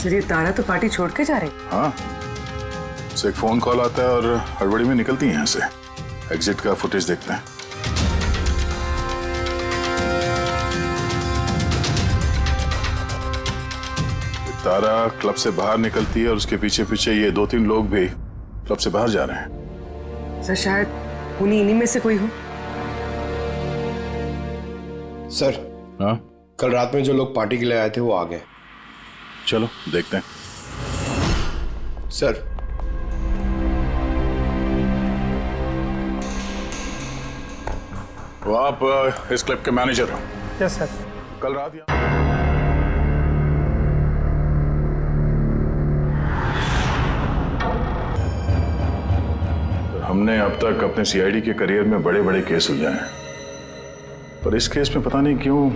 Sir ये तारा तो party छोड़ के जा रही। हाँ, उसे एक फोन कॉल आता है और हड़बड़ी में निकलती है यहाँ से। एग्जिट का फुटेज देखते हैं। तारा क्लब से बाहर निकलती है और उसके पीछे पीछे ये 2-3 लोग भी क्लब से बाहर जा रहे हैं। सर शायद उन्हीं इन्हीं में से कोई हो। सर, हाँ, कल रात में जो लोग पार्टी के लिए आए थे वो आ गए। चलो देखते हैं। सर, वो आप इस क्लब के मैनेजर हो? Yes sir. कल रात हमने अब तक अपने सीआईडी के करियर में बड़े बड़े केस सुलझाए हैं, पर इस केस में पता नहीं क्यों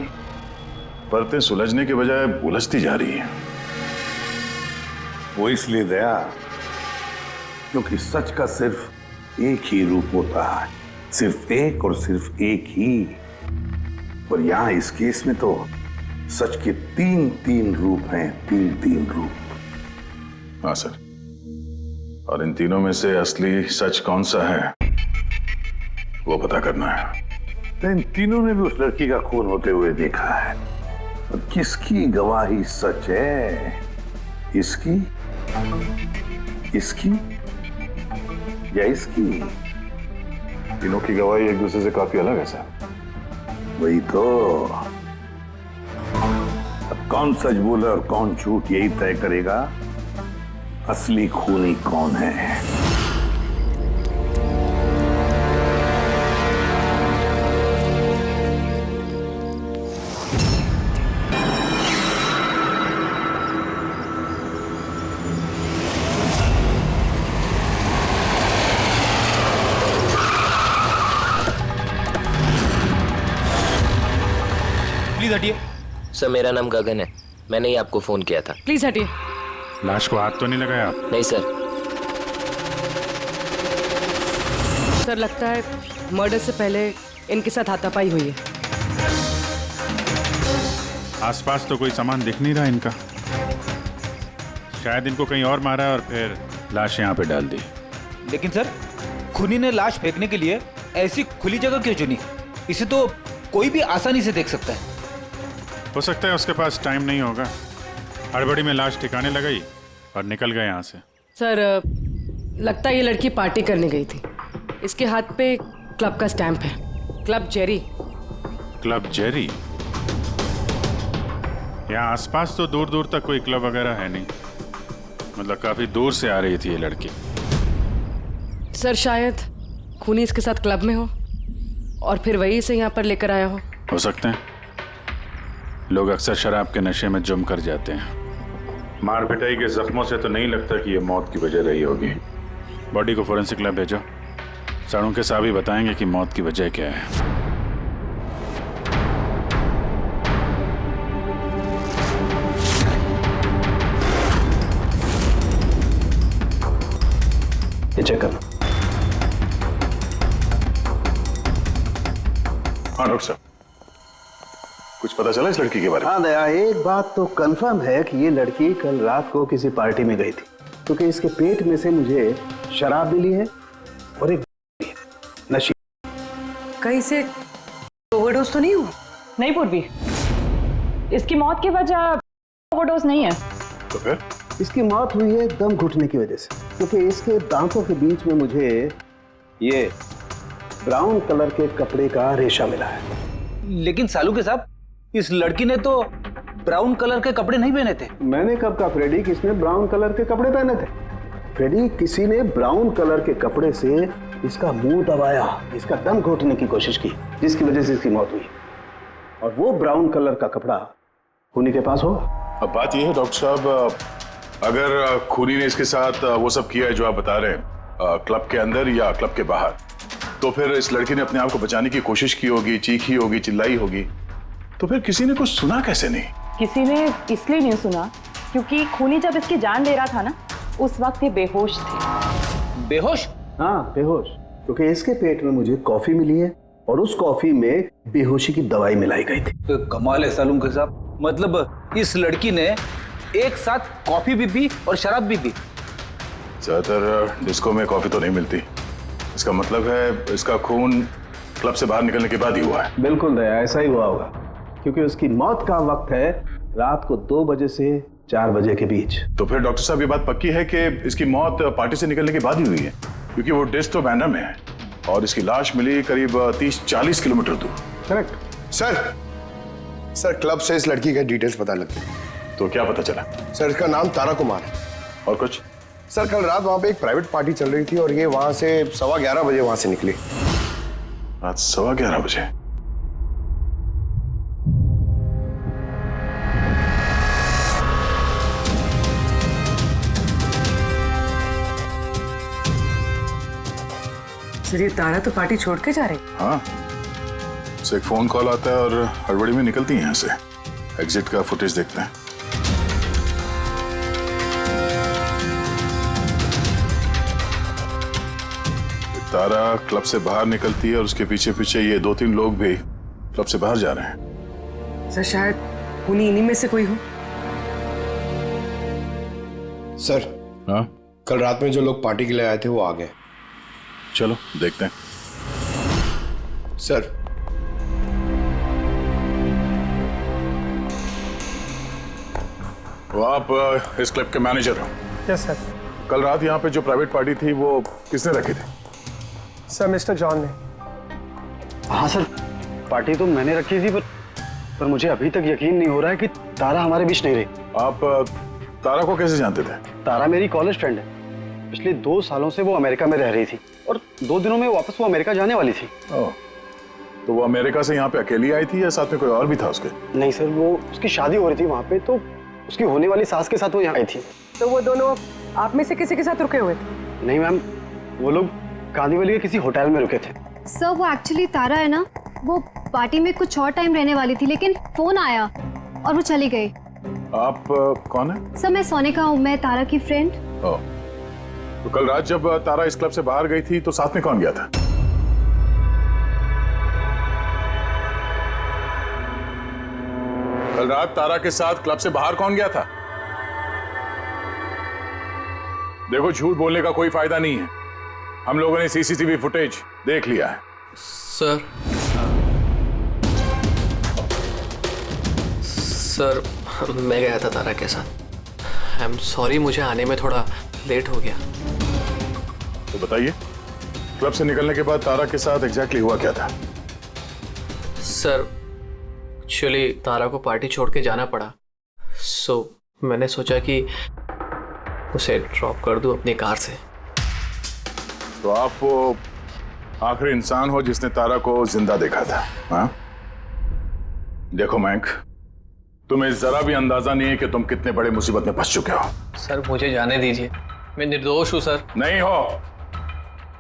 परतें सुलझने के बजाय उलझती जा रही है। वो इसलिए दया क्योंकि सच का सिर्फ एक ही रूप होता है, सिर्फ एक और सिर्फ एक ही। पर यहां इस केस में तो सच के 3 रूप हैं, 3 रूप। हाँ सर, और इन तीनों में से असली सच कौन सा है वो पता करना है। तो इन तीनों ने भी उस लड़की का खून होते हुए देखा है, और किसकी गवाही सच है? इसकी, इसकी या इसकी? तीनों की गवाही एक दूसरे से काफी अलग है सर। वही तो। अब कौन सच बोले और कौन झूठ, यही तय करेगा असली खूनी कौन है। प्लीज हटिए। सर मेरा नाम गगन है, मैंने ही आपको फोन किया था। प्लीज हटिए। लाश को हाथ तो नहीं लगाया आप? नहीं सर। सर लगता है मर्डर से पहले इनके साथ हाथापाई हुई है। आसपास तो कोई सामान दिख नहीं रहा इनका। शायद इनको कहीं और मारा और फिर लाश यहाँ पे डाल दी। लेकिन सर, खूनी ने लाश फेंकने के लिए ऐसी खुली जगह क्यों चुनी? इसे तो कोई भी आसानी से देख सकता है। हो सकता है उसके पास टाइम नहीं होगा, हड़बड़ी में लाश ठिकाने लगाई और निकल गए यहाँ से। सर लगता है ये लड़की पार्टी करने गई थी। इसके हाथ पे क्लब का स्टैंप है, क्लब जेरी। Club Jerry? यहाँ आसपास तो दूर दूर तक कोई क्लब वगैरह है नहीं, मतलब काफी दूर से आ रही थी ये लड़की। सर शायद खूनी इसके साथ क्लब में हो और फिर वही से यहाँ पर लेकर आया हो सकते हैं। लोग अक्सर शराब के नशे में जम कर जाते हैं। मार पिटाई के जख्मों से तो नहीं लगता कि ये मौत की वजह रही होगी। बॉडी को फोरेंसिक लैब भेजो, साड़ों के साहब ही बताएंगे कि मौत की वजह क्या है। ये चेक करना। हाँ डॉक्टर साहब, कुछ पता चला इस लड़की के बारे में? हाँ दया, एक बात तो कंफर्म है कि ये लड़की कल रात को किसी पार्टी में गई थी, क्योंकि इसके पेट में से मुझे शराब मिली है और एक नशे। कहीं से ओवरडोज तो नहीं हुआ? नहीं पूर्वी, इसकी मौत की वजह ओवरडोज नहीं है। तो फिर? इसकी मौत हुई है दम घुटने की वजह से, क्योंकि इसके दांतों के बीच में मुझे ये ब्राउन कलर के कपड़े का रेशा मिला है। लेकिन सालू के साहब, इस लड़की ने तो ब्राउन कलर के कपड़े नहीं पहने थे। मैंने कब कहा फ्रेडी किसने ब्राउन कलर के कपड़े पहने थे? फ्रेडी, किसी ने ब्राउन कलर के कपड़े से इसका मुंह दबाया, इसका दम घोटने की कोशिश की, जिसकी वजह से इसकी मौत हुई। और वो ब्राउन कलर का कपड़ा खूनी के पास होगा। अब बात यह है डॉक्टर साहब, अगर खूनी ने इसके साथ वो सब किया है जो आप बता रहे हैं, क्लब के अंदर या क्लब के बाहर, तो फिर इस लड़की ने अपने आप को बचाने की कोशिश की होगी, चीखी होगी, चिल्लाई होगी, तो फिर किसी ने कुछ सुना कैसे नहीं? किसी ने इसलिए नहीं सुना क्योंकि खूनी जब इसकी जान ले रहा था ना, उस वक्त ये बेहोश थे। बेहोश? हाँ बेहोश, क्योंकि इसके पेट में मुझे कॉफी मिली है और उस कॉफी में बेहोशी की दवाई मिलाई गई थी। तो कमाल है सालू के साहब, मतलब इस लड़की ने एक साथ कॉफी भी पी और शराब भी पी। ज्यादातर डिस्को में कॉफी तो नहीं मिलती। इसका मतलब है इसका खून क्लब से बाहर निकलने के बाद ही हुआ है। बिल्कुल दया, ऐसा ही हुआ होगा, क्योंकि उसकी मौत का वक्त है रात को 2 बजे से 4 बजे के बीच। तो फिर डॉक्टर साहब ये बात पक्की है कि इसकी मौत पार्टी से निकलने के बाद ही हुई है, क्योंकि वो डेस्क तो बैंड्रा में है और इसकी लाश मिली करीब 30-40 किलोमीटर दूर। करेक्ट। सर क्लब से इस लड़की के डिटेल्स पता लग गए। तो क्या पता चला? सर इसका नाम तारा कुमार है। और कुछ? सर कल रात वहाँ पे एक प्राइवेट पार्टी चल रही थी और ये वहाँ से 11:15 बजे वहाँ से निकली। रात 11:15 बजे? सर ये तारा तो पार्टी छोड़ के जा रही। हाँ, उसे एक फोन कॉल आता है और हड़बड़ी में निकलती है यहाँ से। एग्जिट का फुटेज देखते हैं। तारा क्लब से बाहर निकलती है और उसके पीछे पीछे ये 2-3 लोग भी क्लब से बाहर जा रहे हैं। सर शायद खूनी इन्हीं में से कोई हो। सर हाँ, कल रात में जो लोग पार्टी के लिए आए थे वो आ गए। चलो देखते हैं। सर वो आप इस क्लब के मैनेजर हो? Yes sir. कल रात यहाँ पे जो प्राइवेट पार्टी थी वो किसने रखी थी? सर मिस्टर जॉन ने। हाँ सर, पार्टी तो मैंने रखी थी, पर मुझे अभी तक यकीन नहीं हो रहा है कि तारा हमारे बीच नहीं रही। आप तारा को कैसे जानते थे? तारा मेरी कॉलेज फ्रेंड है। पिछले 2 सालों से वो अमेरिका में रह रही थी और 2 दिनों में वापस वो अमेरिका जाने वाली थी। ओह, तो वो अमेरिका से यहाँ पे अकेली आई थी या साथ में कोई और भी था उसके? नहीं सर, वो उसकी शादी हो रही थी वहाँ पे, तो उसकी होने वाली सास के साथ वो यहाँ आई थी। तो वो दोनों आप में से किसी के साथ रुके हुए थे? नहीं मैम, वो लोग कांदीवली के किसी होटल में रुके थे। सर वो एक्चुअली तारा है ना, वो पार्टी में कुछ और टाइम रहने वाली थी, लेकिन फोन आया और वो चली गई। आप कौन है? सर मैं सोनिका हूँ, मैं तारा की फ्रेंड। ओह, तो कल रात जब तारा इस क्लब से बाहर गई थी तो साथ में कौन गया था? कल रात तारा के साथ क्लब से बाहर कौन गया था? देखो, झूठ बोलने का कोई फायदा नहीं है। हम लोगों ने सीसीटीवी फुटेज देख लिया है। सर मैं गया था तारा के साथ। आई एम सॉरी, मुझे आने में थोड़ा लेट हो गया। तो बताइए, क्लब से निकलने के बाद तारा के साथ एग्जैक्टली हुआ क्या था? सर एक्चुअली तारा को पार्टी छोड़ के जाना पड़ा, सो मैंने सोचा कि उसे ड्रॉप कर दूं अपनी कार से। तो आप वो आखिरी इंसान हो जिसने तारा को जिंदा देखा था? हाँ? देखो मयंक, तुम्हें जरा भी अंदाजा नहीं है कि तुम कितने बड़े मुसीबत में फंस चुके हो। सर मुझे जाने दीजिए, मैं निर्दोष हूं सर। नहीं हो,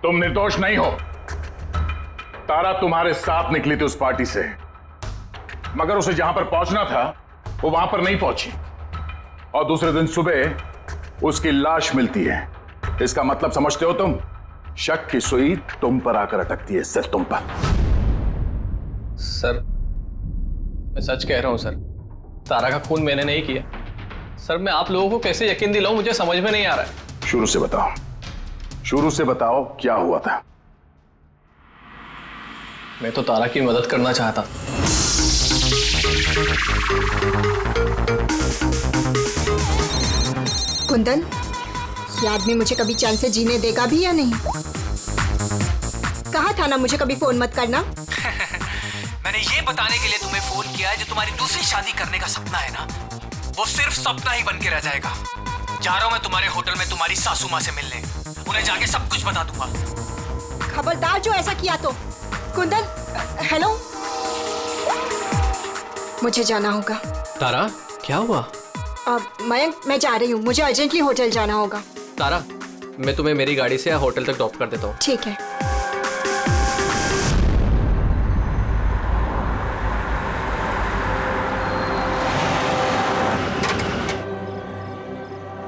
तुम निर्दोष नहीं हो। तारा तुम्हारे साथ निकली थी उस पार्टी से, मगर उसे जहां पर पहुंचना था वो वहां पर नहीं पहुंची और दूसरे दिन सुबह उसकी लाश मिलती है। इसका मतलब समझते हो तुम? शक की सुई तुम पर आकर अटकती है, सिर्फ तुम पर। सर मैं सच कह रहा हूं सर, तारा का खून मैंने नहीं किया। सर मैं आप लोगों को कैसे यकीन दिलाऊं, मुझे समझ में नहीं आ रहा है। शुरू से बताओ, शुरू से बताओ क्या हुआ था। मैं तो तारा की मदद करना चाहता। कुंदन, ये आदमी मुझे कभी चैन से जीने देगा भी या नहीं? कहा था ना मुझे कभी फोन मत करना। मैंने ये बताने के लिए तुम्हें फोन किया है, जो तुम्हारी दूसरी शादी करने का सपना है ना, वो सिर्फ सपना ही बन के रह जाएगा। जा रहा हूं मैं तुम्हारे होटल में तुम्हारी सासू माँ से मिलने, उन्हें जाके सब कुछ बता दूंगा। खबरदार जो ऐसा किया तो। कुंदन, हेलो, मुझे जाना होगा। तारा क्या हुआ? मयंक, मैं जा रही हूँ, मुझे अर्जेंटली होटल जाना होगा। तारा मैं तुम्हें मेरी गाड़ी से होटल तक ड्रॉप कर देता हूँ। ठीक है।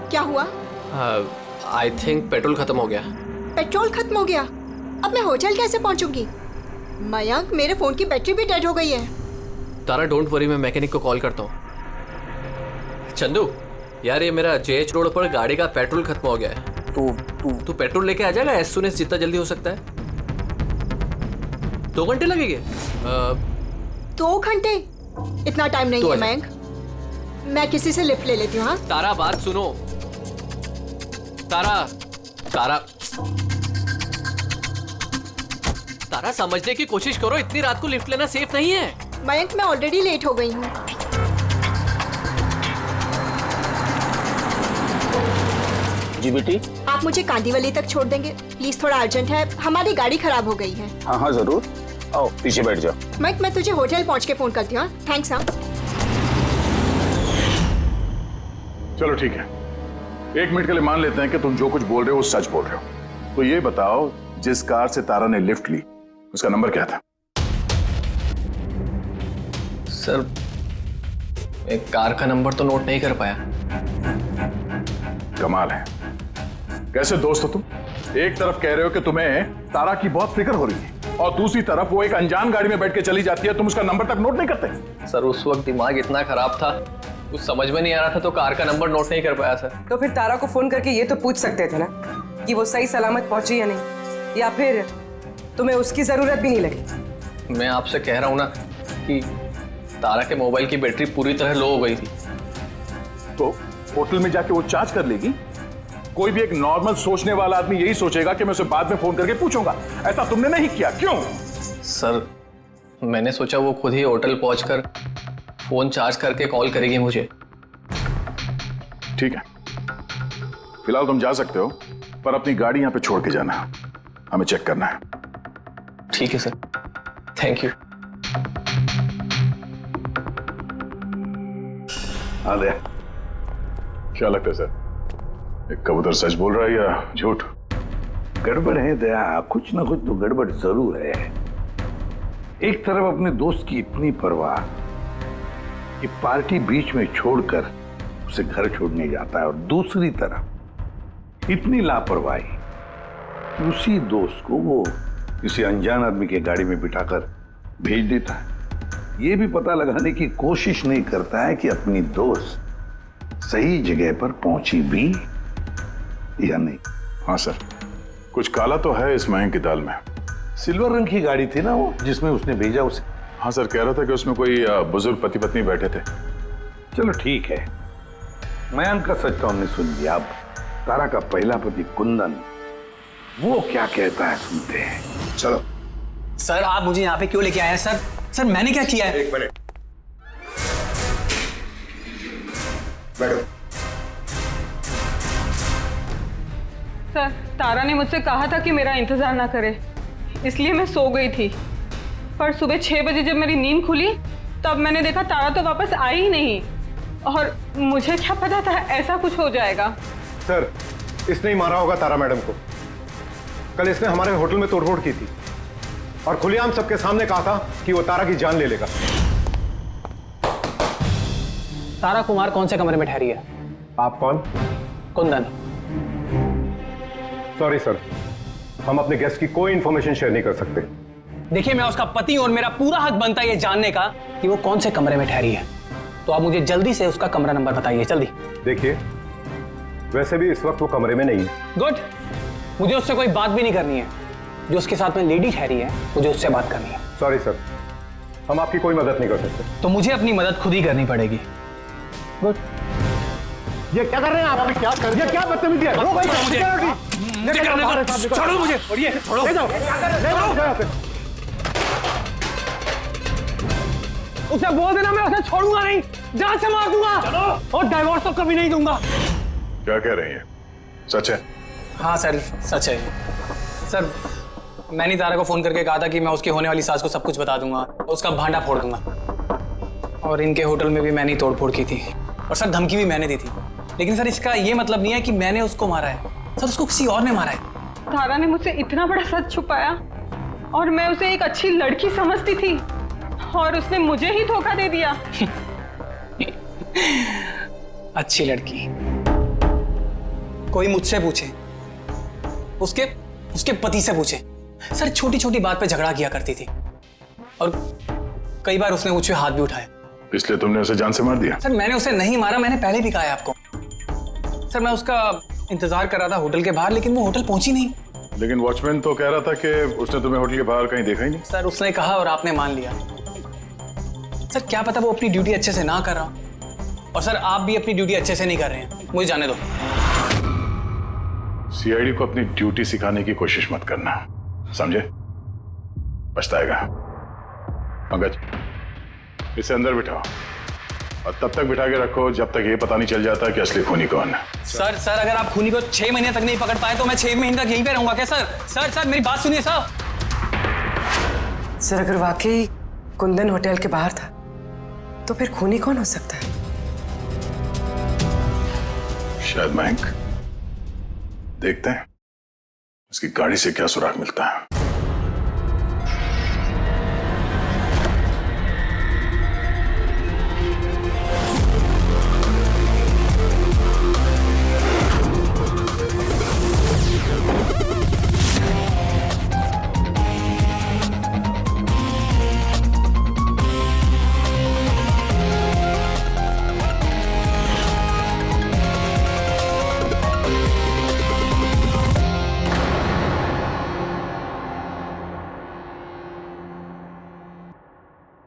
क्या हुआ? आई थिंक पेट्रोल खत्म हो गया। पेट्रोल खत्म हो गया? अब मैं होटल कैसे पहुंचूंगी? मयंक, मेरे फोन की बैटरी भी डेड हो गई है। तारा डोंट वरी, मैं मैकेनिक को कॉल करता हूँ। चंदू यार ये मेरा जेएच रोड पर गाड़ी का पेट्रोल खत्म हो गया है। तू पेट्रोल लेके आ जाएगा एज सुन एज जितना जल्दी हो सकता है। 2 घंटे लगेंगे। 2 घंटे? इतना टाइम नहीं है मयंक, मैं किसी से लिफ्ट ले लेती हूँ। हाँ तारा बात सुनो। तारा समझने की कोशिश करो, इतनी रात को लिफ्ट लेना सेफ नहीं है। मयंक मैं ऑलरेडी लेट हो गई हूँ। जी बेटी। आप मुझे कांदीवली तक छोड़ देंगे प्लीज, थोड़ा अर्जेंट है, हमारी गाड़ी खराब हो गई है। हाँ हाँ जरूर, आओ पीछे बैठ जाओ। मयंक मैं तुझे होटल पहुँच के फोन करती हूँ। थैंक्स। हाँ चलो ठीक है, 1 मिनट के लिए मान लेते हैं कि तुम जो कुछ बोल रहे हो वो सच बोल रहे हो। तो ये बताओ, जिस कार से तारा ने लिफ्ट ली उसका नंबर क्या था? सर एक कार का नंबर तो नोट नहीं कर पाया। कमाल है, कैसे दोस्त हो तुम? एक तरफ कह रहे हो कि तुम्हें तारा की बहुत फिक्र हो रही है और दूसरी तरफ वो एक अनजान गाड़ी में बैठ के चली जाती है, तुम उसका नंबर तक नोट नहीं करते। सर उस वक्त दिमाग इतना खराब था, कुछ समझ में नहीं आ रहा था तो कार का नंबर नोट नहीं कर पाया सर। तो फिर तारा को फोन करके ये तो पूछ सकते थे ना कि वो सही सलामत पहुंची या नहीं, या फिर तुम्हें उसकी जरूरत भी नहीं लगी। मैं आपसे कह रहा हूँ ना कि तारा के मोबाइल की बैटरी पूरी तरह लो हो गई थी। तो होटल में जाके वो चार्ज कर लेगी। कोई भी एक नॉर्मल सोचने वाला आदमी यही सोचेगा कि मैं उसे बाद में फोन करके पूछूंगा। ऐसा तुमने नहीं किया, क्यों? सर मैंने सोचा वो खुद ही होटल पहुंचकर फोन चार्ज करके कॉल करेगी मुझे। ठीक है, फिलहाल तुम जा सकते हो, पर अपनी गाड़ी यहां पे छोड़ के जाना, हमें चेक करना है। ठीक है सर, थैंक यू। हाँ दया, क्या लगता है सर, एक कबूतर सच बोल रहा है या झूठ? गड़बड़ है दया, कुछ ना कुछ तो गड़बड़ जरूर है। एक तरफ अपने दोस्त की इतनी परवाह कि पार्टी बीच में छोड़कर उसे घर छोड़ने जाता है, और दूसरी तरफ इतनी लापरवाही कि उसी दोस्त को वो किसी अनजान आदमी के गाड़ी में बिठाकर भेज देता है। ये भी पता लगाने की कोशिश नहीं करता है कि अपनी दोस्त सही जगह पर पहुंची भी या नहीं। हाँ सर, कुछ काला तो है इस मयंक की दाल में। सिल्वर रंग की गाड़ी थी ना वो जिसमें उसने भेजा उसे। हाँ सर, कह रहा था कि उसमें कोई बुजुर्ग पति पत्नी बैठे थे। चलो ठीक है, मयंक का सच तो हमने सुन लिया। अब तारा का पहला पति कुंदन, वो क्या कहता है सुनते हैं। चलो। सर आप मुझे यहाँ पे क्यों लेके आए हैं सर? सर मैंने क्या किया है? 1 मिनट बैठो। सर तारा ने मुझसे कहा था कि मेरा इंतजार ना करे, इसलिए मैं सो गई थी। पर सुबह 6 बजे जब मेरी नींद खुली तब मैंने देखा तारा तो वापस आई ही नहीं, और मुझे क्या पता था ऐसा कुछ हो जाएगा। सर, इसने ही मारा होगा तारा मैडम को। कल इसने हमारे होटल में तोड़फोड़ की थी और खुलेआम सबके सामने कहा था कि वो तारा की जान ले लेगा। तारा कुमार कौन से कमरे में ठहरी है? आप कौन? कुंदन। सॉरी सर, हम अपने गेस्ट की कोई इंफॉर्मेशन शेयर नहीं कर सकते। देखिए मैं उसका पति हूं और मेरा पूरा हक बनता है ये जानने का कि वो कौन से कमरे में ठहरी है। तो आप मुझे जल्दी से उसका कमरा नंबर बताइए, जल्दी। देखिए, वैसे भी इस वक्त वो कमरे में नहीं है। गुड, मुझे उससे कोई बात भी नहीं करनी है। जो उसके साथ में लेडी ठहरी है मुझे उससे बात करनी है। सॉरी सर, हम आपकी कोई मदद नहीं कर सकते। तो मुझे अपनी मदद खुद ही करनी पड़ेगी। गुड। ये क्या कर रहे हैं आप? क्या कर रहे हैं? क्या बदतमीजी है? छोड़ो मुझे, छोड़ो मुझे, और ये छोड़ो, ले जाओ, ले जाओ। उसे बोल देना मैं उसे छोड़ूंगा नहीं, जान से मार दूंगा। चलो। और डाइवोर्स तो कभी नहीं दूंगा। क्या कह रही है, सच है? हाँ सर, सच है। सर मैंने तारा को फोन करके कहा था कि मैं उसकी होने वाली सास को सब कुछ बता दूंगा, उसका भांडा फोड़ दूंगा। और इनके होटल में भी मैंने ही तोड़फोड़ की थी, और सर धमकी भी मैंने दी थी। लेकिन सर इसका ये मतलब नहीं है कि मैंने उसको मारा है, सर उसको किसी और ने मारा है। तारा ने मुझसे इतना बड़ा सच छुपाया और मैं उसे एक अच्छी लड़की समझती थी, और उसने मुझे ही धोखा दे दिया। अच्छी लड़की? कोई मुझसे पूछे, उसके पति से पूछे। सर छोटी छोटी बात पे झगड़ा किया करती थी, और कई बार उसने मुझ पे हाथ भी उठाया। इसलिए तुमने उसे जान से मार दिया? सर मैंने उसे नहीं मारा, मैंने पहले भी कहा है आपको। सर मैं उसका इंतजार कर रहा था होटल के बाहर, लेकिन वो होटल पहुंची नहीं। लेकिन वॉचमैन तो कह रहा था कि उसने तुम्हें होटल के बाहर कहीं देखा ही नहीं। सर उसने कहा और आपने मान लिया। सर क्या पता वो अपनी ड्यूटी अच्छे से ना कर रहा, और सर आप भी अपनी ड्यूटी अच्छे से नहीं कर रहे हैं, मुझे जाने दो। सीआईडी को अपनी ड्यूटी सिखाने की कोशिश मत करना, समझे? पछताएगा। पंकज, इसे अंदर बिठाओ और तब तक बिठा के रखो जब तक ये पता नहीं चल जाता कि असली खूनी कौन है। सर अगर आप खूनी को 6 महीने तक नहीं पकड़ पाए तो मैं 6 महीने तक यहीं पे रहूंगा क्या सर? सर मेरी बात सुनिए सर। सर अगर वाकई कुंदन होटल के बाहर था तो फिर खूनी कौन हो सकता है? शायद मयंक। देखते हैं उसकी गाड़ी से क्या सुराग मिलता है।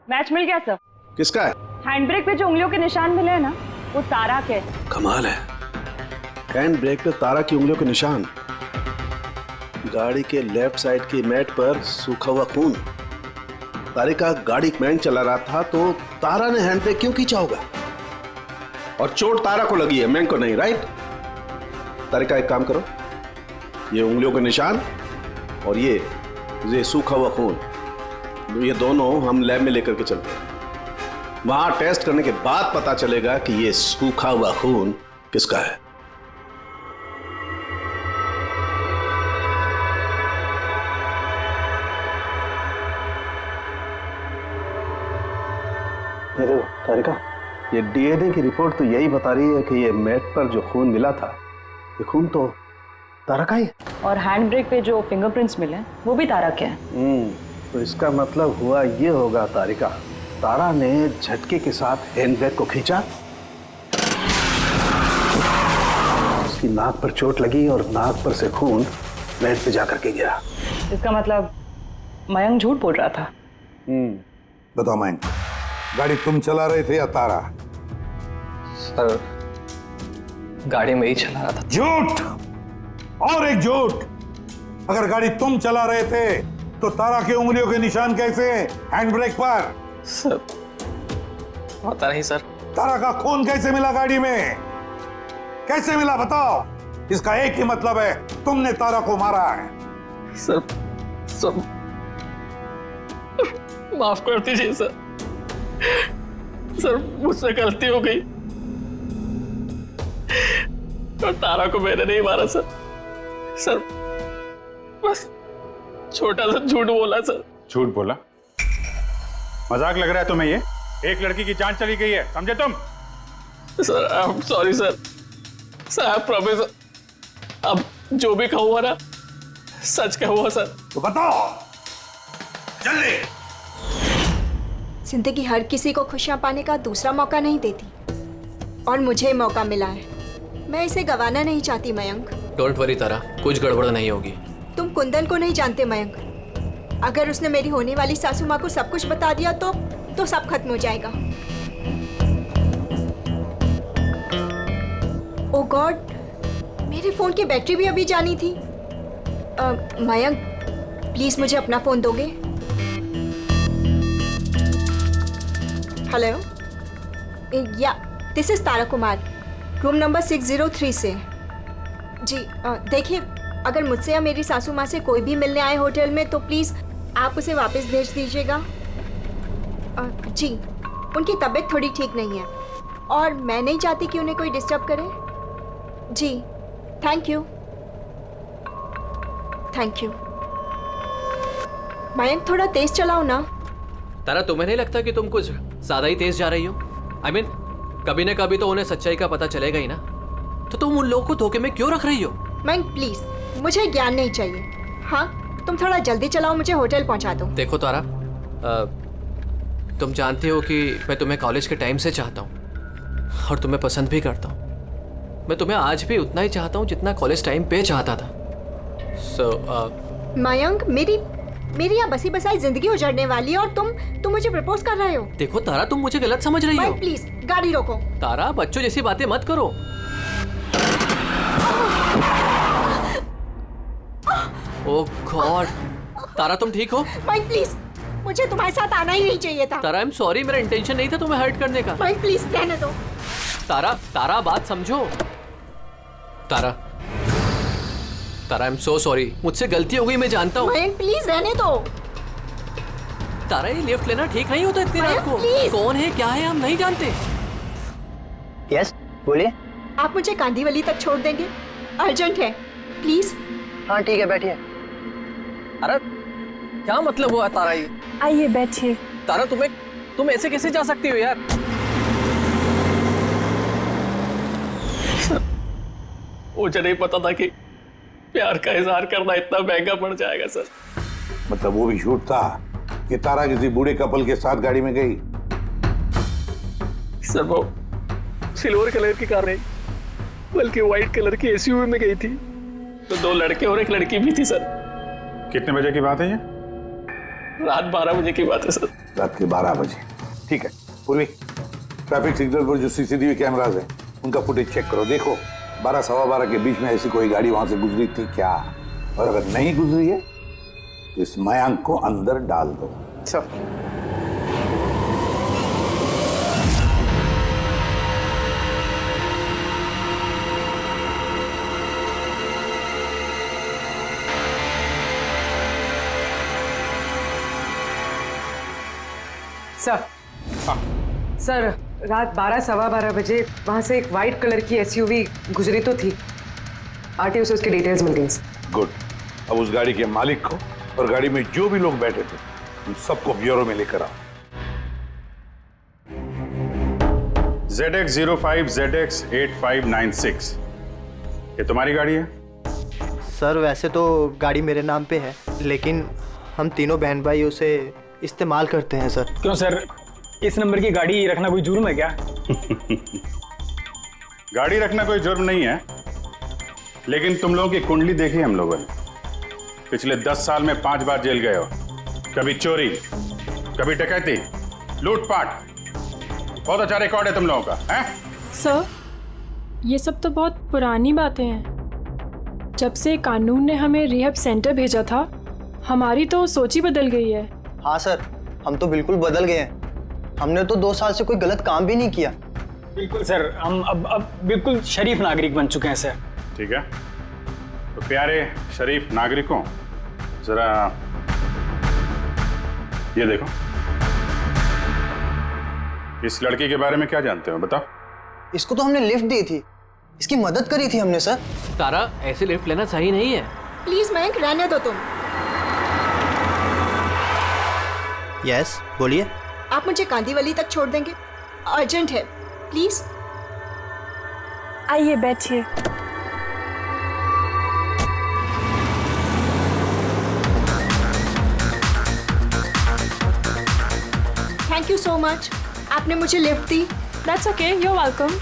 मैच मिल गया सर। किसका है? हैंड ब्रेक पे जो उंगलियों के निशान मिले हैं ना, वो तारा के। कमाल है, हैंड ब्रेक पे तारा की उंगलियों के निशान, गाड़ी के लेफ्ट साइड की मैट पर सूखा हुआ खून। तारिका गाड़ी मैंग चला रहा था तो तारा ने हैंड ब्रेक क्यों खींचा होगा? और चोट तारा को लगी है, मैंग को नहीं, राइट? तारिका एक काम करो, ये उंगलियों के निशान और ये सूखा हुआ खून, ये दोनों हम लैब में लेकर के चलते हैं। वहां टेस्ट करने के बाद पता चलेगा कि ये सूखा हुआ खून किसका है। तारिका, ये डीएनए की रिपोर्ट तो यही बता रही है कि ये मैट पर जो खून मिला था, ये खून तो तारा का ही है। और हैंड ब्रेक पे जो फिंगरप्रिंट्स मिले वो भी तारा के हैं। तो इसका मतलब हुआ ये होगा तारिका, तारा ने झटके के साथ हैंड ब्रेक को खींचा, उसकी नाक पर चोट लगी और नाक पर से खून मैट पे जाकर के गिरा। इसका मतलब मयंक झूठ बोल रहा था। बताओ मयंक, गाड़ी तुम चला रहे थे या तारा? सर गाड़ी में ही चला रहा था। झूठ और एक झूठ। अगर गाड़ी तुम चला रहे थे तो तारा की उंगलियों के निशान कैसे हैंड ब्रेक पर? सर पता नहीं सर। तारा का खून कैसे मिला गाड़ी में? कैसे मिला बताओ? इसका एक ही मतलब है, तुमने तारा को मारा है। सर माफ कर दीजिए सर। सर मुझसे गलती हो गई और तारा को मैंने नहीं मारा सर। सर बस छोटा सा झूठ बोला सर। झूठ बोला? मजाक लग रहा है तुम्हें? ये एक लड़की की जान चली गई है, समझे तुम? Sir I am sorry sir. Sir I promise, अब जो भी कहूँगा ना सच कहूँगा सर। तो बताओ जल्दी। जिंदगी हर किसी को खुशियां पाने का दूसरा मौका नहीं देती, और मुझे मौका मिला है, मैं इसे गंवाना नहीं चाहती मयंक। डोंट वरी तारा, कुछ गड़बड़ नहीं होगी। तुम कुंदन को नहीं जानते मयंक, अगर उसने मेरी होने वाली सासू माँ को सब कुछ बता दिया तो सब खत्म हो जाएगा। ओ गॉड, मेरे फोन की बैटरी भी अभी जानी थी। मयंक प्लीज मुझे अपना फोन दोगे? हेलो, या this is Tara Kumar, room number 603 से। जी देखिए, अगर मुझसे या मेरी सासू माँ से कोई भी मिलने आए होटल में तो प्लीज़ आप उसे वापस भेज दीजिएगा। जी, उनकी तबीयत थोड़ी ठीक नहीं है और मैं नहीं चाहती कि उन्हें कोई डिस्टर्ब करे। जी thank you. Thank you. Mayank थोड़ा तेज चलाओ ना। तारा तुम्हें नहीं लगता कि तुम कुछ ज्यादा ही तेज जा रही हो? I mean, कभी ना कभी तो उन्हें सच्चाई का पता चलेगा ही ना, तो तुम उन लोगों को धोखे में क्यों रख रही हो? मयंक प्लीज, मुझे ज्ञान नहीं चाहिए। हाँ तुम थोड़ा जल्दी चलाओ, मुझे होटल पहुंचा दो। देखो तारा, तुम जानती हो कि मैं तुम्हें कॉलेज के टाइम से चाहता हूँ और तुम्हें पसंद भी करता हूँ, मैं तुम्हें आज भी उतना ही चाहता हूँ जितना कॉलेज टाइम पे चाहता था। मयंक, मेरी यहाँ बसी बसाई जिंदगी उजड़ने वाली है और तुम मुझे प्रपोज कर रहे हो। देखो तारा, तुम मुझे गलत समझ रही हो। प्लीज गाड़ी रोको। तारा, बच्चों जैसी बातें मत करो। ओह गॉड, तारा तुम ठीक हो? माइक प्लीज, मुझे तुम्हारे साथ आना ही नहीं चाहिए था। तारा, आई एम सॉरी, मेरा इंटेंशन नहीं था तुम्हें हर्ट करने का। माइक प्लीज रहने दो। तारा बात समझो। तारा, आई एम सो सॉरी, मुझसे गलती हो गई, मैं जानता हूँ। माइक प्लीज रहने दो। तारा, ये लिफ्ट लेना ठीक नहीं होता इतनी रात को। कौन है, क्या है, हम नहीं जानते। यस, बोलिए। आप मुझे कांदीवली तक छोड़ देंगे? अर्जेंट है, प्लीज। हाँ ठीक है, बैठिए। अरे क्या मतलब हुआ तारा ये? आइए बैठिए। तारा, तुम ऐसे कैसे जा सकती हो यार? मुझे नहीं पता था कि प्यार का इजहार करना इतना महंगा पड़ जाएगा सर। मतलब वो भी झूठ था कि तारा किसी बूढ़े कपल के साथ गाड़ी में गई? सर वो सिल्वर कलर की कार नहीं बल्कि व्हाइट कलर की एसयूवी में गई थी। तो 2 लड़के और 1 लड़की भी थी सर। कितने बजे की बात है ये? रात 12 बजे की बात है सर। रात के 12 बजे, ठीक है। पूर्वी, ट्रैफिक सिग्नल पर जो सीसीटीवी कैमरास हैं उनका फुटेज चेक करो। देखो 12 सवा 12 के बीच में ऐसी कोई गाड़ी वहां से गुजरी थी क्या? और अगर नहीं गुजरी है तो इस मयंक को अंदर डाल दो। सर, सर, रात 12 सवा 12 बजे वहां से एक वाइट कलर की एसयूवी गुजरी तो थी। आरटीओ से उसकी डिटेल्स मिल गई। गुड। अब उस गाड़ी के मालिक को और गाड़ी में जो भी लोग बैठे थे उन सबको ब्यूरो में लेकर आओ। ZX05 ZX8596 ये तुम्हारी गाड़ी है? सर वैसे तो गाड़ी मेरे नाम पे है, लेकिन हम तीनों बहन भाई उसे इस्तेमाल करते हैं सर। क्यों सर, इस नंबर की गाड़ी रखना कोई जुर्म है क्या? गाड़ी रखना कोई जुर्म नहीं है, लेकिन तुम लोगों की कुंडली देखी हम लोगों ने। पिछले 10 साल में 5 बार जेल गए हो। कभी चोरी, कभी डकैती, लूटपाट। बहुत अच्छा रिकॉर्ड है तुम लोगों का, हैं? सर, ये सब तो बहुत पुरानी बातें हैं। जब से कानून ने हमें रिहैब सेंटर भेजा था, हमारी तो सोच ही बदल गई है। हाँ सर, हम तो बिल्कुल बदल गए हैं। हमने तो 2 साल से कोई गलत काम भी नहीं किया। बिल्कुल सर, हम अब बिल्कुल शरीफ नागरिक बन चुके हैं सर। ठीक है, तो प्यारे शरीफ नागरिकों, जरा ये देखो। इस लड़की के बारे में क्या जानते हो, बताओ। इसको तो हमने लिफ्ट दी थी, इसकी मदद करी थी हमने सर। तारा, ऐसे लिफ्ट लेना सही नहीं है। प्लीज मयंक रहने दो तुम। यस, बोलिए। आप मुझे कांदीवली तक छोड़ देंगे? अर्जेंट है, प्लीज। आइए बैठिए। थैंक यू सो मच, आपने मुझे लिफ्ट दी। That's okay, you are welcome.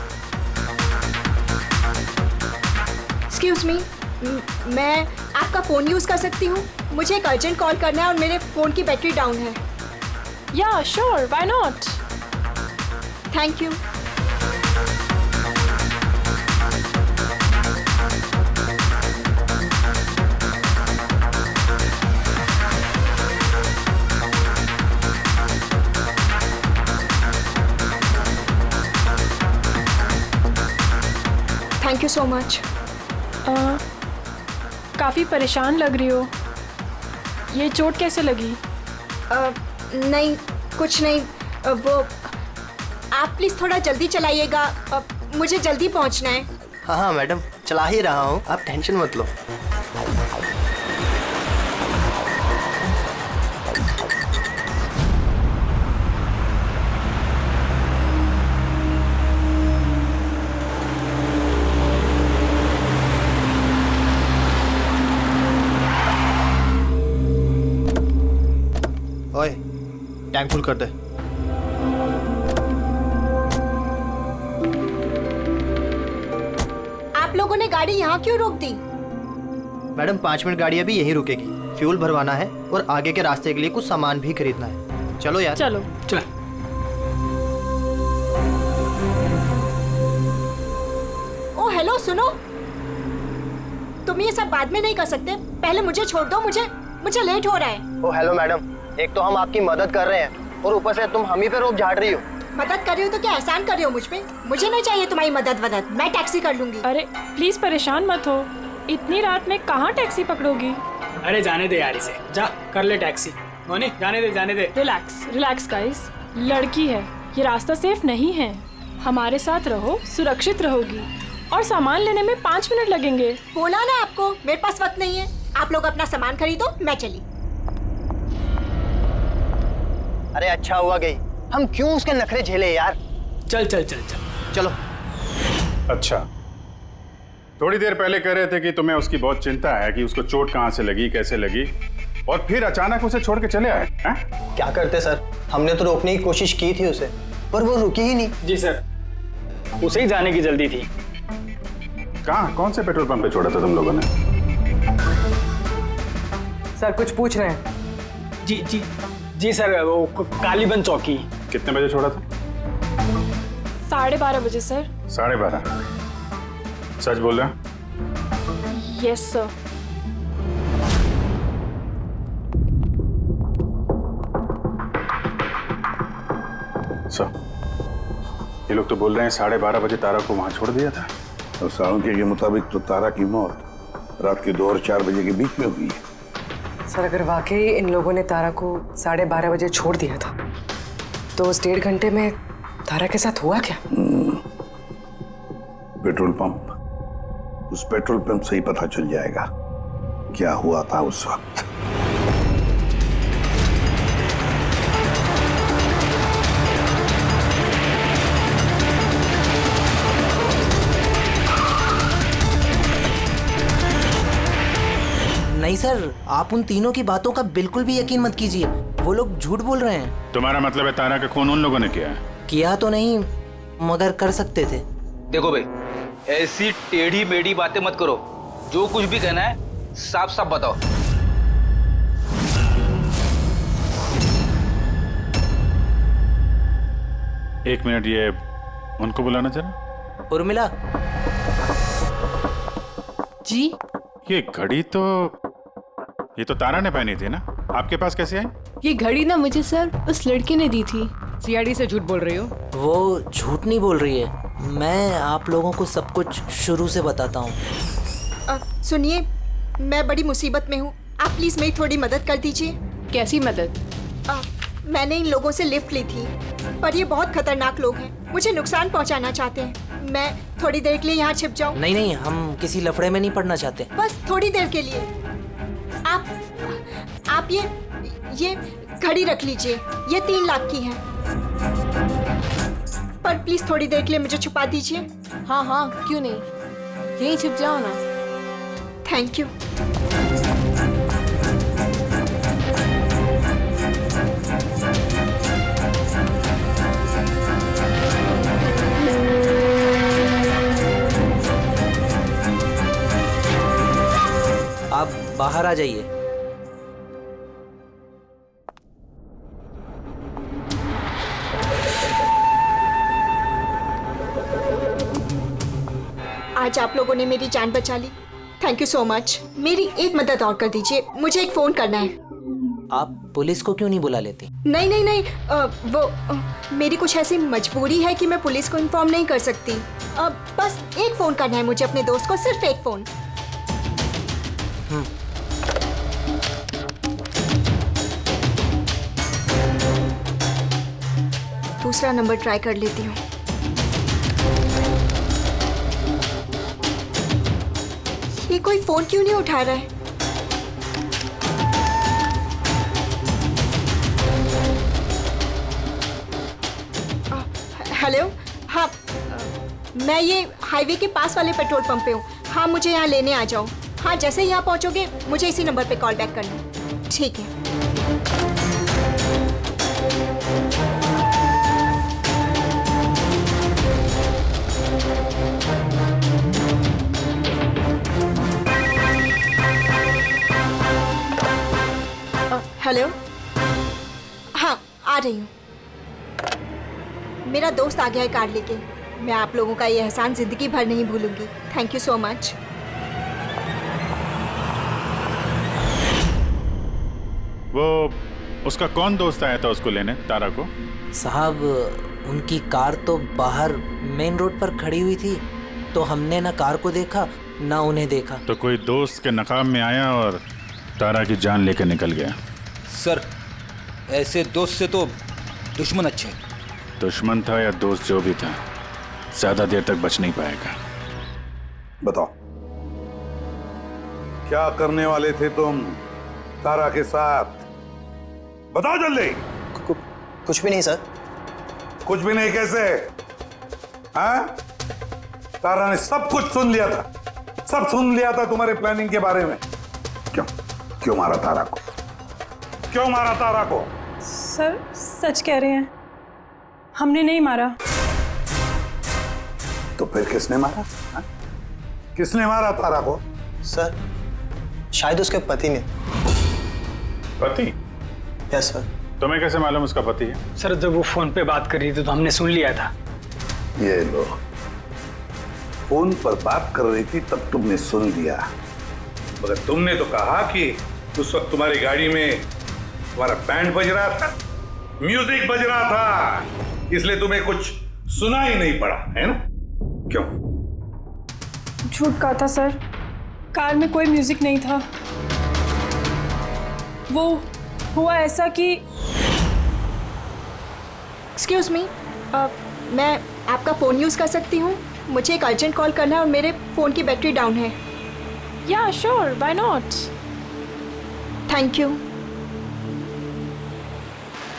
Excuse me, मैं आपका फ़ोन यूज़ कर सकती हूँ? मुझे एक अर्जेंट कॉल करना है और मेरे फ़ोन की बैटरी डाउन है। या sure, why not. Thank you. Thank you so much. काफ़ी परेशान लग रही हो। ये चोट कैसे लगी? नहीं, कुछ नहीं। वो आप प्लीज़ थोड़ा जल्दी चलाइएगा, मुझे जल्दी पहुंचना है। हाँ हाँ मैडम, चला ही रहा हूँ, आप टेंशन मत लो। ओए, टैंक फुल कर दे। लोगों ने गाड़ी यहाँ क्यों रोक दी? मैडम 5 मिनट गाड़ी अभी यहीं रुकेगी, फ्यूल भरवाना है और आगे के रास्ते के लिए कुछ सामान भी खरीदना है। चलो यार। चलो चल। ओ हेलो, सुनो, तुम ये सब बाद में नहीं कर सकते, पहले मुझे छोड़ दो, मुझे लेट हो रहा है। ओ हेलो मैडम, एक तो हम आपकी मदद कर रहे हैं और ऊपर से तुम हम ही पे रोक झाड़ रही हो। मदद कर रही हो तो क्या एहसान कर रही हो मुझ पे? मुझे नहीं चाहिए तुम्हारी मदद वदद, मैं टैक्सी कर लूंगी। अरे प्लीज परेशान मत हो, इतनी रात में कहाँ टैक्सी पकड़ोगी? अरे जाने दे यार इसे, जा कर ले टैक्सी। मोनी जाने दे। रिलैक्स गाइस, लड़की है, ये रास्ता सेफ नहीं है। हमारे साथ रहो, सुरक्षित रहोगी। और सामान लेने में 5 मिनट लगेंगे। बोला ना आपको, मेरे पास वक्त नहीं है। आप लोग अपना सामान खरीदो, मैं चली। अरे अच्छा हुआ गई, हम क्यों उसके नखरे झेले यार। चल। चलो। अच्छा, थोड़ी देर पहले कह रहे थे कि तुम्हें उसकी बहुत चिंता है कि उसको चोट कहाँ से लगी, कैसे लगी, और फिर अचानक उसे छोड़ के चले आए हैं? क्या करते सर, हमने तो रोकने की कोशिश की थी उसे, पर वो रुकी ही नहीं। जी सर, उसे ही जाने की जल्दी थी। कहाँ, कौन से पेट्रोल पंप पे छोड़ा था तुम लोगों ने? सर कुछ पूछ रहे हैं? जी सर, वो कालीबंद चौकी। कितने बजे छोड़ा था? 12:30 बजे सर। 12:30? सच बोल रहे हैं? Yes sir. सर, ये लोग तो बोल रहे हैं 12:30 बजे तारा को वहां छोड़ दिया था। और साळुंखे के मुताबिक तो तारा की मौत रात के 2 और 4 बजे के बीच में हुई है। सर अगर वाकई इन लोगों ने तारा को 12:30 बजे छोड़ दिया था तो उस 1.5 घंटे में तारा के साथ हुआ क्या? पेट्रोल पंप, उस पेट्रोल पंप से ही पता चल जाएगा क्या हुआ था उस वक्त। नहीं सर, आप उन तीनों की बातों का बिल्कुल भी यकीन मत कीजिए, वो लोग झूठ बोल रहे हैं। तुम्हारा मतलब है तारा का खून उन लोगों ने किया है? किया तो नहीं, मगर कर सकते थे। देखो भाई, ऐसी टेढ़ी मेढ़ी बातें मत करो, जो कुछ भी कहना है साफ साफ बताओ। एक मिनट, ये उनको बुलाना जरा। उर्मिला जी। ये घड़ी तो तारा ने पहनी थी ना, आपके पास कैसे आई? ये घड़ी ना मुझे सर उस लड़के ने दी थी। सीआईडी से झूठ बोल रही हो? वो झूठ नहीं बोल रही है, मैं आप लोगों को सब कुछ शुरू से बताता हूँ। सुनिए, मैं बड़ी मुसीबत में हूँ, आप प्लीज मेरी थोड़ी मदद कर दीजिए। कैसी मदद? मैंने इन लोगों से लिफ्ट ली थी, पर ये बहुत खतरनाक लोग हैं, मुझे नुकसान पहुंचाना चाहते हैं। मैं थोड़ी देर के लिए यहाँ छिप जाऊँ? नहीं, हम किसी लफड़े में नहीं पड़ना चाहते। बस थोड़ी देर के लिए। आप ये घड़ी रख लीजिए, ये 3 लाख की है, पर प्लीज थोड़ी देर के लिए मुझे छुपा दीजिए। हाँ, क्यों नहीं, यहीं छिप जाओ ना। Thank you. आप बाहर आ जाइए। आज आप लोगों ने मेरी जान बचा ली, थैंक यू सो मच। मेरी एक मदद और कर दीजिए, मुझे एक फोन करना है। आप पुलिस को क्यों नहीं बुला लेती? नहीं, मेरी कुछ ऐसी मजबूरी है कि मैं पुलिस को इन्फॉर्म नहीं कर सकती। बस एक फोन करना है मुझे अपने दोस्त को, सिर्फ एक फोन। दूसरा नंबर ट्राई कर लेती हूँ। ये कोई फोन क्यों नहीं उठा रहा है? हेलो, हाँ, मैं ये हाईवे के पास वाले पेट्रोल पंप पे हूँ। हाँ, मुझे यहाँ लेने आ जाओ। हाँ, जैसे ही यहाँ पहुँचोगे मुझे इसी नंबर पे कॉल बैक करना। ठीक है। हेलो, हाँ आ रही हूँ। मेरा दोस्त आ गया है कार लेके। मैं आप लोगों का ये एहसान जिंदगी भर नहीं भूलूंगी। Thank you so much. वो उसका कौन दोस्त आया था उसको लेने, तारा को? साहब उनकी कार तो बाहर मेन रोड पर खड़ी हुई थी, तो हमने ना कार को देखा ना उन्हें देखा। तो कोई दोस्त के नकाब में आया और तारा की जान लेकर निकल गया। सर ऐसे दोस्त से तो दुश्मन अच्छे। दुश्मन था या दोस्त, जो भी था, ज्यादा देर तक बच नहीं पाएगा। बताओ क्या करने वाले थे तुम तारा के साथ? बताओ जल्दी। कुछ भी नहीं सर। कुछ भी नहीं कैसे? हाँ? तारा ने सब कुछ सुन लिया था, सब सुन लिया था तुम्हारे प्लानिंग के बारे में। क्यों मारा तारा को? क्यों मारा तारा को? सर सच कह रहे हैं, हमने नहीं मारा। तो फिर किसने मारा? हा? किसने मारा तारा को? सर शायद उसके पति ने। पति? Yes sir. तुम्हें कैसे मालूम उसका पति है? सर जब वो फोन पे बात कर रही थी तो हमने सुन लिया था। ये लो, फोन पर बात कर रही थी तब तुमने सुन लिया, मगर तुमने तो कहा कि उस वक्त तुम्हारी गाड़ी में तुम्हारा बैंड बज रहा था, म्यूजिक बज रहा था, इसलिए तुम्हें कुछ सुना ही नहीं पड़ा, है ना? क्यों? झूठ कहा था सर, कार में कोई म्यूजिक नहीं था। वो हुआ ऐसा कि एक्सक्यूज मी, मैं आपका फ़ोन यूज़ कर सकती हूँ? मुझे एक अर्जेंट कॉल करना है और मेरे फ़ोन की बैटरी डाउन है। या sure, why not. Thank you.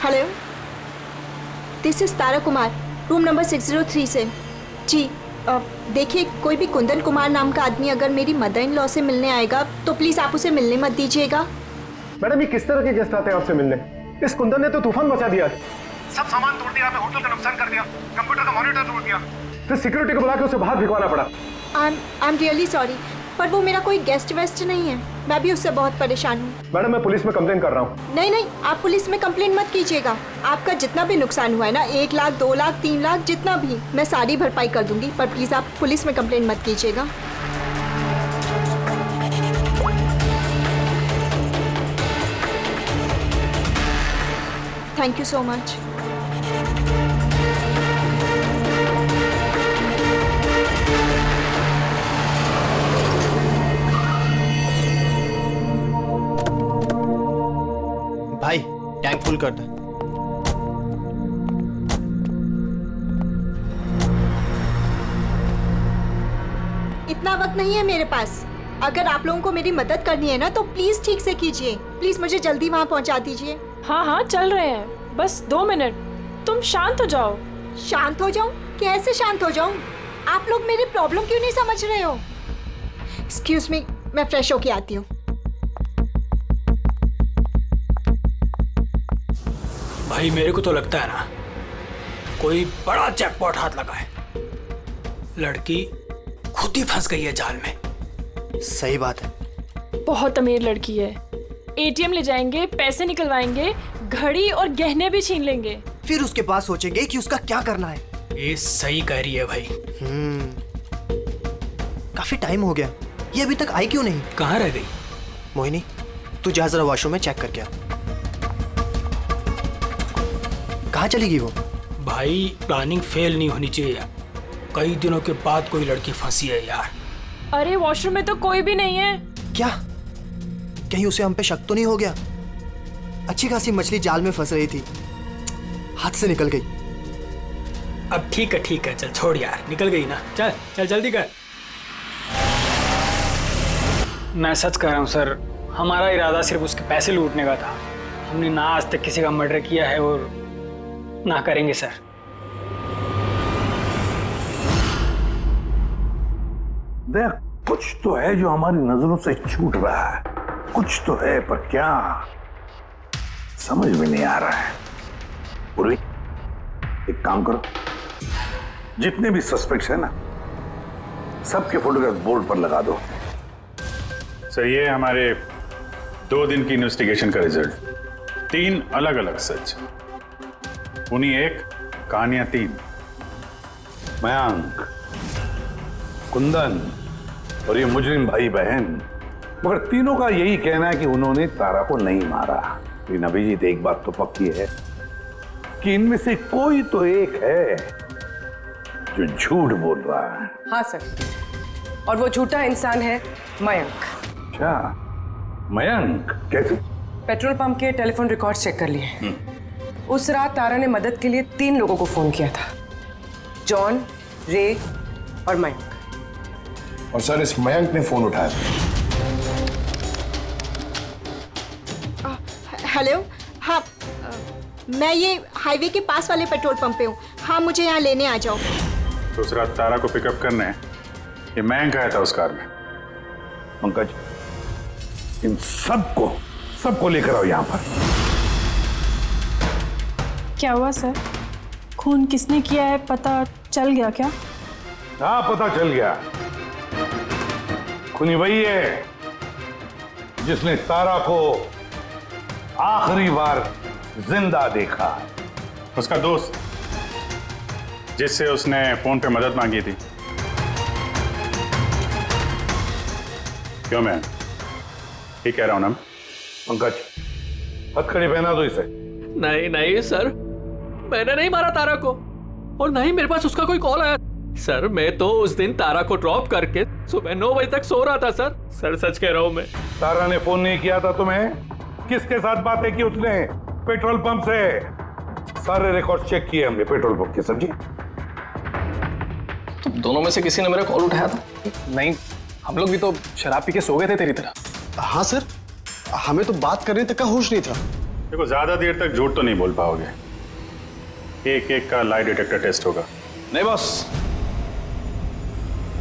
Hello, this is Tara Kumar, room number 603 से। जी देखिए, कोई भी कुंदन कुमार नाम का आदमी अगर मेरी मदर इन लॉ से मिलने आएगा तो प्लीज़ आप उसे मिलने मत दीजिएगा। मैडम ये किस तरह के गेस्ट आते हैं आपसे मिलने? इस कुंदन ने तो तूफान मचा दिया, सब सामान तोड़ दिया, होटल का नुकसान कर दिया, कंप्यूटर का मॉनिटर तोड़ दिया, फिर सिक्योरिटी को बुला के उसे बाहर भिगवाना पड़ा। आई एम रियली सॉरी, पर वो मेरा कोई गेस्ट वेस्ट नहीं है। मैं भी उससे बहुत परेशान हूँ। मैडम मैं पुलिस में कंप्लेन कर रहा हूँ। नहीं नहीं, आप पुलिस में कंप्लेन मत कीजिएगा। आपका जितना भी नुकसान हुआ है ना, 1 लाख 2 लाख 3 लाख जितना भी, मैं सारी भरपाई कर दूंगी, पर प्लीज़ आप पुलिस में कंप्लेन मत कीजिएगा। Thank you so much. भाई टैंक फुल कर दे। इतना वक्त नहीं है मेरे पास। अगर आप लोगों को मेरी मदद करनी है ना तो प्लीज ठीक से कीजिए। प्लीज मुझे जल्दी वहाँ पहुँचा दीजिए। हाँ हाँ चल रहे हैं, बस 2 मिनट। तुम शांत हो जाओ। शांत हो जाऊं? कैसे शांत हो जाऊं? आप लोग मेरी प्रॉब्लम क्यों नहीं समझ रहे हो? एक्सक्यूज मी, मैं फ्रेश होके आती हूँ। भाई मेरे को तो लगता है ना कोई बड़ा जैकपॉट हाथ लगा है। लड़की खुद ही फंस गई है जाल में। सही बात है। बहुत अमीर लड़की है। एटीएम ले जाएंगे, पैसे निकलवाएंगे, घड़ी और गहने भी छीन लेंगे। फिर उसके पास सोचेंगे कि उसका क्या करना है। ये सही कह रही है भाई। काफी टाइम हो गया, ये अभी तक आई क्यों नहीं? कहाँ रह गई? मोहिनी तू जा जरा वॉशरूम में चेक करके आ। कहाँ चली गई वो? भाई प्लानिंग फेल नहीं होनी चाहिए। कई दिनों के बाद कोई लड़की फंसी है यार। अरे वॉशरूम में तो कोई भी नहीं है। क्या कहीं उसे हम पे शक तो नहीं हो गया? अच्छी खासी मछली जाल में फंस रही थी, हाथ से निकल गई। अब ठीक है, चल छोड़ यार, निकल गई ना। चल चल जल्दी कर। मैं सच कह रहा हूँ सर, हमारा इरादा सिर्फ उसके पैसे लूटने का था। हमने ना आज तक किसी का मर्डर किया है और ना करेंगे सर। देख कुछ तो है जो हमारी नजरों से छूट रहा है, कुछ तो है, पर क्या समझ में नहीं आ रहा है। पूरी एक काम करो, जितने भी सस्पेक्ट्स है ना सबके फोटोग्राफ बोर्ड पर लगा दो। सर ये हमारे 2 दिन की इन्वेस्टिगेशन का रिजल्ट। 3 अलग अलग सच, उन्हीं एक, कहानियां 3। मयंक, कुंदन और ये मुजरिम भाई बहन, मगर तीनों का यही कहना है कि उन्होंने तारा को नहीं मारा। लेकिन अभिजीत, एक बात तो पक्की है कि इनमें से कोई तो एक है जो झूठ बोल रहा है। हाँ सर, और वो झूठा इंसान है मयंक। अच्छा, मयंक कैसे? पेट्रोल पंप के टेलीफोन रिकॉर्ड चेक कर लिए। उस रात तारा ने मदद के लिए 3 लोगों को फोन किया था, जॉन, रे और मयंक। और सर, इस मयंक ने फोन उठाया था। हेलो, हाँ, मैं ये हाईवे के पास वाले पेट्रोल पंप पे हूँ। हाँ, मुझे यहाँ लेने आ जाओ। तो उस रात तारा को पिकअप करने ये मयंक आया था उस कार में। पंकज, इन सबको लेकर आओ यहाँ पर। क्या हुआ सर? खून किसने किया है पता चल गया क्या? हाँ, पता चल गया। खूनी वही है जिसने तारा को आखिरी बार जिंदा देखा। उसका दोस्त, जिससे उसने फोन पे मदद मांगी थी। क्यों मैं ठीक कह रहा हूं ना? पंकज, हथकड़ी पहना दो इसे। नहीं नहीं सर, मैंने नहीं मारा तारा को, और नहीं मेरे पास उसका कोई कॉल आया। सर, मैं तो उस दिन तारा को ड्रॉप करके सुबह 9 बजे तक सो रहा था सर। सर, सच कह रहा हूं मैं। तारा ने फोन नहीं किया था तुम्हें? किसके साथ बातें की उसने? पेट्रोल पंप से। सारे रिकॉर्ड चेक किए हमने पेट्रोल पंप के। समझे? तो दोनों में से किसी ने मेरा कॉल उठाया था? नहीं, हम लोग भी तो शराब पी के सो गए थे तेरी तरह। हाँ सर, हमें तो बात करने तक का होश नहीं था। देखो, ज्यादा देर तक झूठ तो नहीं बोल पाओगे। एक का लाई डिटेक्टर टेस्ट होगा। नहीं बॉस,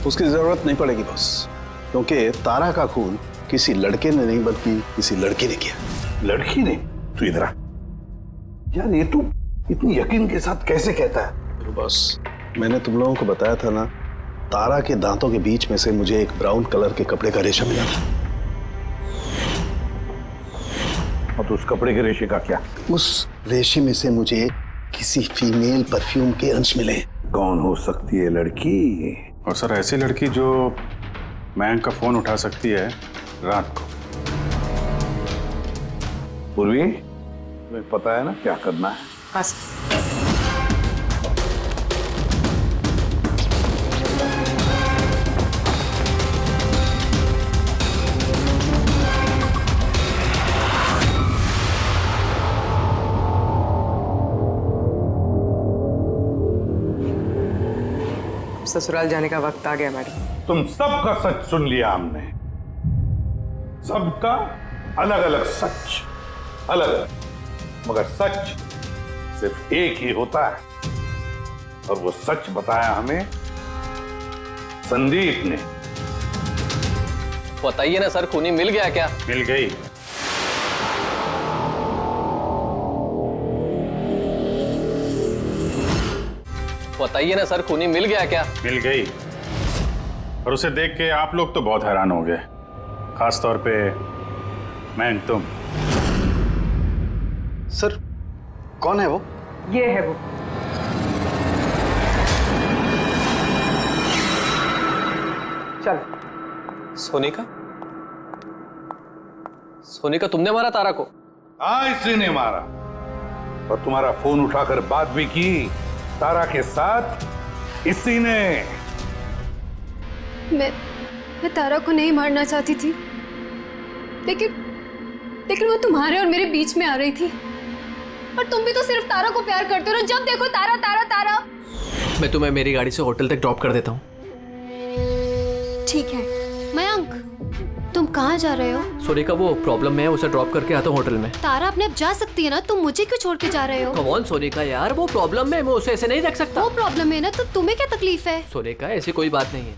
उसकी जरूरत नहीं पड़ेगी बॉस, क्योंकि तारा का खून किसी लड़के ने नहीं बल्कि किसी लड़की ने किया। लड़की ने? तू इधर आ यार, ये तू इतनी यकीन के साथ कैसे कहता है? तो बॉस, मैंने तुम लोगों को बताया था ना, तारा के दांतों के बीच में से मुझे एक ब्राउन कलर के कपड़े का रेशा मिला था। और तो उस कपड़े के रेशे का क्या? उस रेशे में से मुझे किसी फीमेल परफ्यूम के अंश मिले। कौन हो सकती है लड़की? और सर, ऐसी लड़की जो मयंक का फोन उठा सकती है रात को। पूर्वी, तुम्हें पता है ना क्या करना है? हाँ। ससुराल जाने का वक्त आ गया मैडम। तुम सबका सच सुन लिया हमने। सबका अलग अलग सच, अलग अलग, मगर सच सिर्फ एक ही होता है, और वो सच बताया हमें संदीप ने। बताइए ना सर, खूनी मिल गया क्या? मिल गई। बताइए ना सर, खूनी मिल गया क्या? मिल गई। और उसे देख के आप लोग तो बहुत हैरान हो गए, खास तौर पे मैं। तुम सर, कौन है वो? ये है वो। चलो। सोनिका? सोनिका, तुमने मारा तारा को? हाँ, इसी ने मारा। और तुम्हारा फोन उठाकर बात भी की तारा के साथ इसी ने। मैं तारा को नहीं मारना चाहती थी, लेकिन वो तुम्हारे और मेरे बीच में आ रही थी। और तुम भी तो सिर्फ तारा को प्यार करते हो ना, जब देखो तारा तारा तारा। मैं तुम्हें मेरी गाड़ी से होटल तक ड्रॉप कर देता हूँ। ठीक है। मयंक, तुम कहाँ जा रहे हो? सोनिका, वो प्रॉब्लम में है, उसे ड्रॉप करके आता हूँ होटल में। तारा अपने आप जा सकती है ना, तुम मुझे क्यों छोड़ के जा रहे हो? कम ऑन सोनिका यार, वो प्रॉब्लम में, मैं उसे ऐसे नहीं रख सकता। वो प्रॉब्लम है ना, तो तुम्हें क्या तकलीफ है? सोनिका, ऐसी कोई बात नहीं है।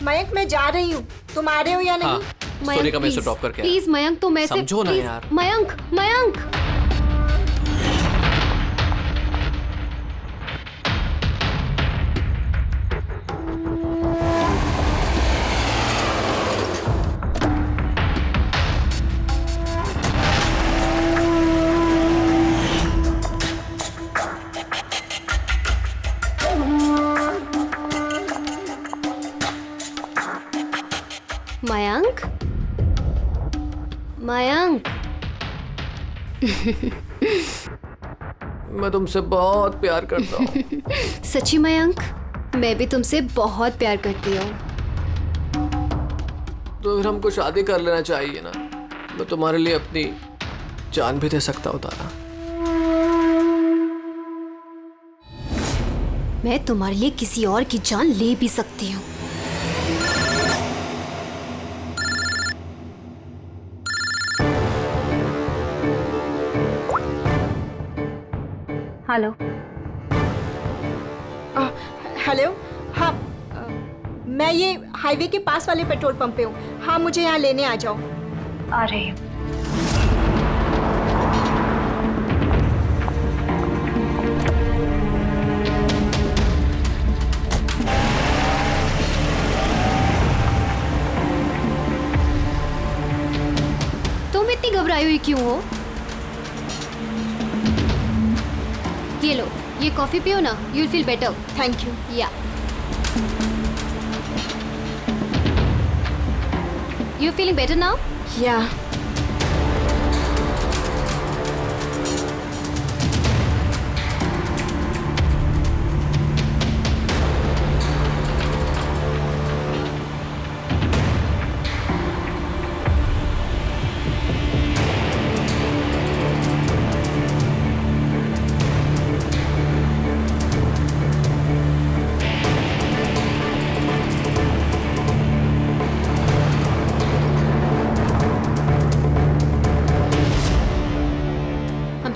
मयंक, मैं जा रही हूँ, तुम आ रहे हो या नहीं? हाँ, सोनिका, मैं उसे ड्रॉप करके आया। प्लीज मयंक, तुम ऐसे समझो ना यार। मयंक, मयंक। मैं तुमसे बहुत प्यार करता हूँ। सच्ची मयंक, मैं भी तुमसे बहुत प्यार करती हूँ। तो फिर हमको शादी कर लेना चाहिए ना। मैं तुम्हारे लिए अपनी जान भी दे सकता हूँ तारा। मैं तुम्हारे लिए किसी और की जान ले भी सकती हूँ। हेलो। हेलो। हाँ, मैं ये हाईवे के पास वाले पेट्रोल पंप पे हूँ। हाँ, मुझे यहाँ लेने आ जाओ। आ रही हूँ। तुम इतनी घबराई हुई क्यों हो? ये लो, ये कॉफी पियो ना, you'll feel better. Thank you. Yeah. You feeling better now? Yeah.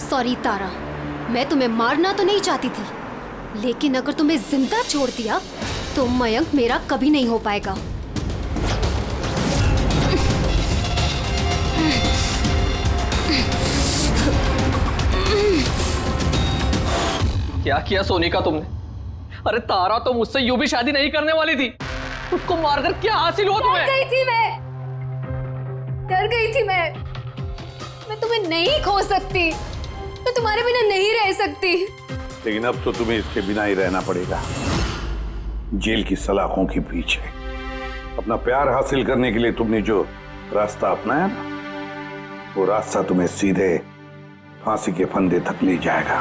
Sorry Tara, मैं तुम्हें मारना तो नहीं चाहती थी, लेकिन अगर तुम्हें जिंदा छोड़ दिया तो मयंक मेरा कभी नहीं हो पाएगा। क्या किया सोनिका तुमने? अरे तारा तो मुझसे यूं भी शादी नहीं करने वाली थी। उसको मारकर क्या हासिल हुआ तुम्हें? डर गई थी मैं तुम्हें नहीं खो सकती, मैं तुम्हारे बिना नहीं रह सकती। लेकिन अब तो तुम्हें इसके बिना ही रहना पड़ेगा, जेल की सलाखों के पीछे। अपना प्यार हासिल करने के लिए तुमने जो रास्ता अपनाया ना, वो रास्ता तुम्हें सीधे फांसी के फंदे तक ले जाएगा।